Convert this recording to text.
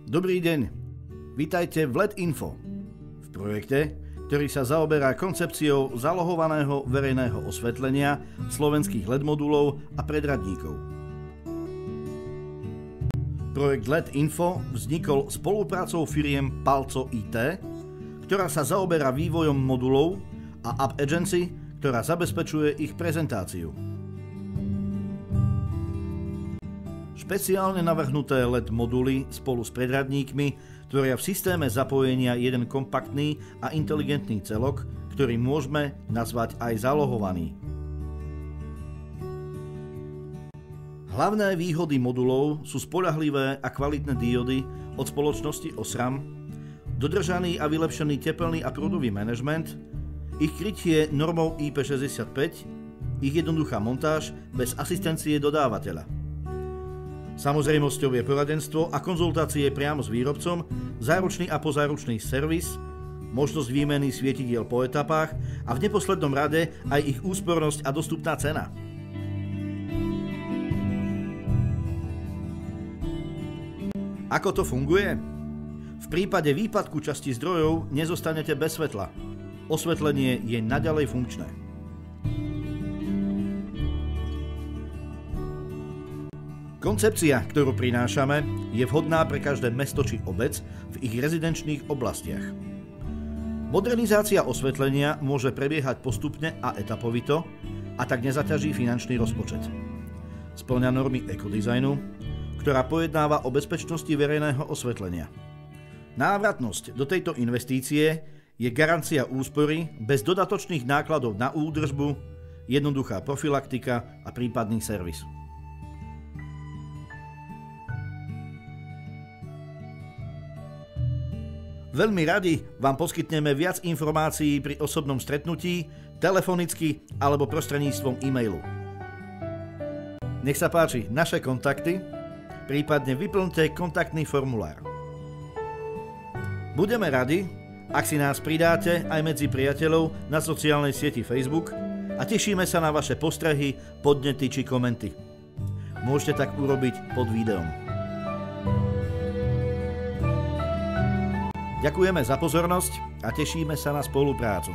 Dobrý deň, vítajte v LED Info, v projekte, ktorý sa zaoberá koncepciou zálohovaného verejného osvetlenia slovenských LED modulov a predradníkov. Projekt LED Info vznikol spoluprácou firiem Palco IT, ktorá sa zaoberá vývojom modulov, a App Agency, ktorá zabezpečuje ich prezentáciu. Špeciálne navrhnuté LED moduly spolu s predradníkmi tvoria v systéme zapojenia jeden kompaktný a inteligentný celok, ktorý môžeme nazvať aj zálohovaný. Hlavné výhody modulov sú spoľahlivé a kvalitné diody od spoločnosti Osram, dodržaný a vylepšený tepelný a prúdový manažment, ich krytie normou IP65, ich jednoduchá montáž bez asistencie dodávateľa. Samozrejmosťou je poradenstvo a konzultácie priamo s výrobcom, záručný a pozáručný servis, možnosť výmeny svietidiel po etapách a v neposlednom rade aj ich úspornosť a dostupná cena. Ako to funguje? V prípade výpadku časti zdrojov nezostanete bez svetla. Osvetlenie je naďalej funkčné. Koncepcia, ktorú prinášame, je vhodná pre každé mesto či obec v ich rezidenčných oblastiach. Modernizácia osvetlenia môže prebiehať postupne a etapovito a tak nezaťaží finančný rozpočet. Spĺňa normy ekodizajnu, ktorá pojednáva o bezpečnosti verejného osvetlenia. Návratnosť do tejto investície je garancia úspory bez dodatočných nákladov na údržbu, jednoduchá profilaktika a prípadný servis. Veľmi radi vám poskytneme viac informácií pri osobnom stretnutí, telefonicky alebo prostredníctvom e-mailu. Nech sa páči naše kontakty, prípadne vyplňte kontaktný formulár. Budeme radi, ak si nás pridáte aj medzi priateľov na sociálnej sieti Facebook a tešíme sa na vaše postrehy, podnety či komenty. Môžete tak urobiť pod videom. Ďakujeme za pozornosť a tešíme sa na spoluprácu.